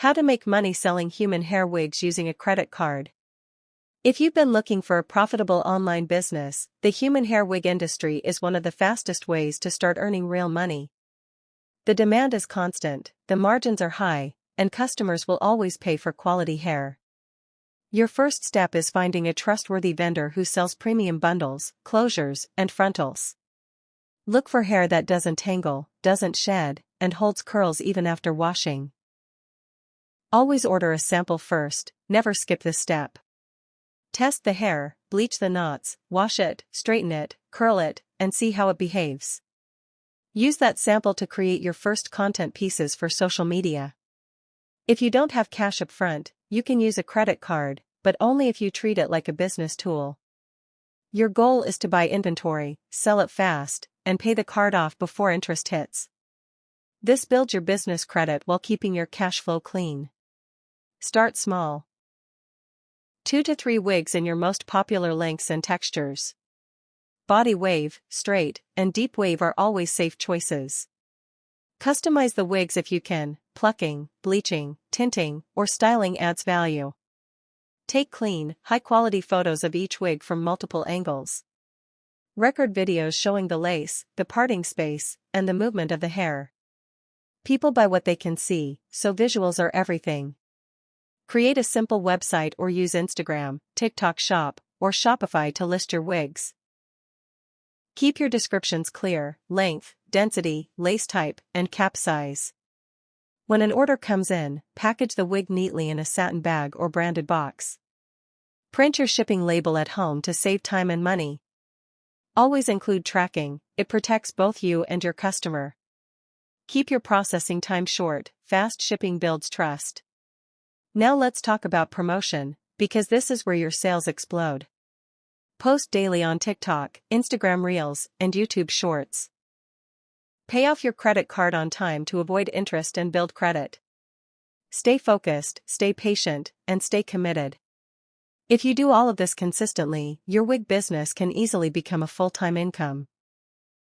How to make money selling human hair wigs using a credit card. If you've been looking for a profitable online business, the human hair wig industry is one of the fastest ways to start earning real money. The demand is constant, the margins are high, and customers will always pay for quality hair. Your first step is finding a trustworthy vendor who sells premium bundles, closures, and frontals. Look for hair that doesn't tangle, doesn't shed, and holds curls even after washing. Always order a sample first, never skip this step. Test the hair, bleach the knots, wash it, straighten it, curl it, and see how it behaves. Use that sample to create your first content pieces for social media. If you don't have cash up front, you can use a credit card, but only if you treat it like a business tool. Your goal is to buy inventory, sell it fast, and pay the card off before interest hits. This builds your business credit while keeping your cash flow clean. Start small. 2 to 3 wigs in your most popular lengths and textures. Body wave, straight, and deep wave are always safe choices. Customize the wigs if you can. Plucking, bleaching, tinting, or styling adds value. Take clean, high-quality photos of each wig from multiple angles. Record videos showing the lace, the parting space, and the movement of the hair. People buy what they can see, so visuals are everything. Create a simple website or use Instagram, TikTok Shop, or Shopify to list your wigs. Keep your descriptions clear: length, density, lace type, and cap size. When an order comes in, package the wig neatly in a satin bag or branded box. Print your shipping label at home to save time and money. Always include tracking, it protects both you and your customer. Keep your processing time short, fast shipping builds trust. Now let's talk about promotion, because this is where your sales explode. Post daily on TikTok, Instagram Reels, and YouTube Shorts. Pay off your credit card on time to avoid interest and build credit. Stay focused, stay patient, and stay committed. If you do all of this consistently, your wig business can easily become a full-time income.